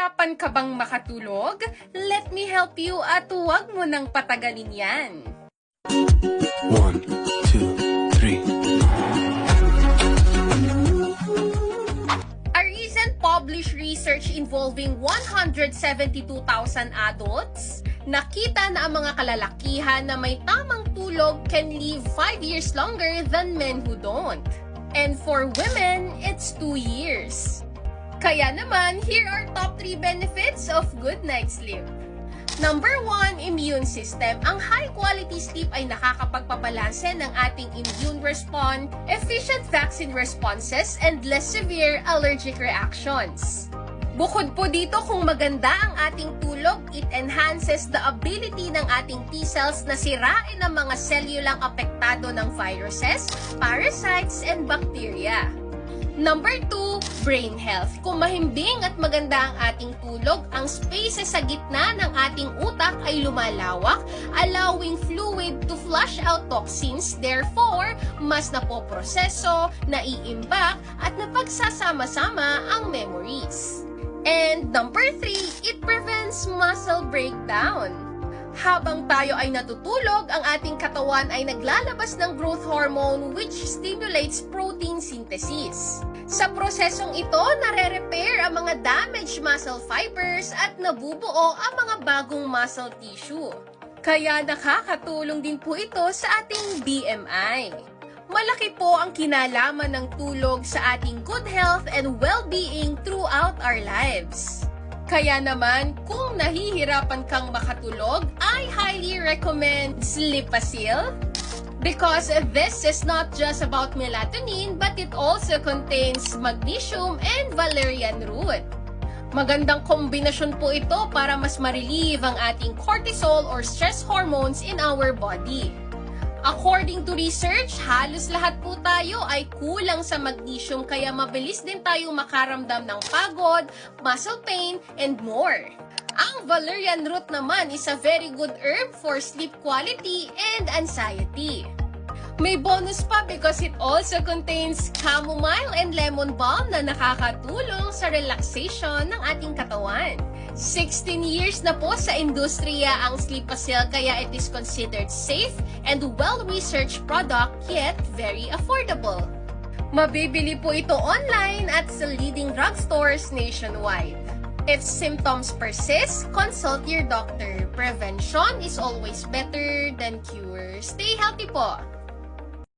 Nahihirapan ka bang makatulog? Let me help you at huwag mo nang patagalin yan. 1, 2, 3. A recent published research involving 172,000 adults, nakita na ang mga kalalakihan na may tamang tulog can live 5 years longer than men who don't. And for women, it's 2 years. Kaya naman, here are top 3 benefits of good night's sleep. Number 1, immune system. Ang high-quality sleep ay nakakapagpabalanse ng ating immune response, efficient vaccine responses, and less severe allergic reactions. Bukod po dito, kung maganda ang ating tulog, it enhances the ability ng ating T-cells na sirain ang mga selyulang apektado ng viruses, parasites, and bacteria. Number 2, brain health. Kung mahimbing at maganda ang ating tulog, ang spaces sa gitna ng ating utak ay lumalawak, allowing fluid to flush out toxins. Therefore, mas napoproseso, naiimbak, at napagsasama-sama ang memories. And number 3, it prevents muscle breakdown. Habang tayo ay natutulog, ang ating katawan ay naglalabas ng growth hormone which stimulates protein synthesis. Sa prosesong ito, nare-repair ang mga damaged muscle fibers at nabubuo ang mga bagong muscle tissue. Kaya nakakatulong din po ito sa ating BMI. Malaki po ang kinalaman ng tulog sa ating good health and well-being throughout our lives. Kaya naman, kung nahihirapan kang makatulog, I highly recommend Sleepasil. Because this is not just about melatonin, but it also contains magnesium and valerian root. Magandang kombinasyon po ito para mas ma-relieve ang ating cortisol or stress hormones in our body. According to research, halos lahat po tayo ay kulang sa magnesium kaya mabilis din tayong makaramdam ng pagod, muscle pain, and more. Ang valerian root naman is a very good herb for sleep quality and anxiety. May bonus pa because it also contains chamomile and lemon balm na nakakatulong sa relaxation ng ating katawan. 16 years na po sa industriya ang Sleepasil kaya it is considered safe and well-researched product yet very affordable. Mabibili po ito online at sa leading drugstores nationwide. If symptoms persist, consult your doctor. Prevention is always better than cure. Stay healthy po!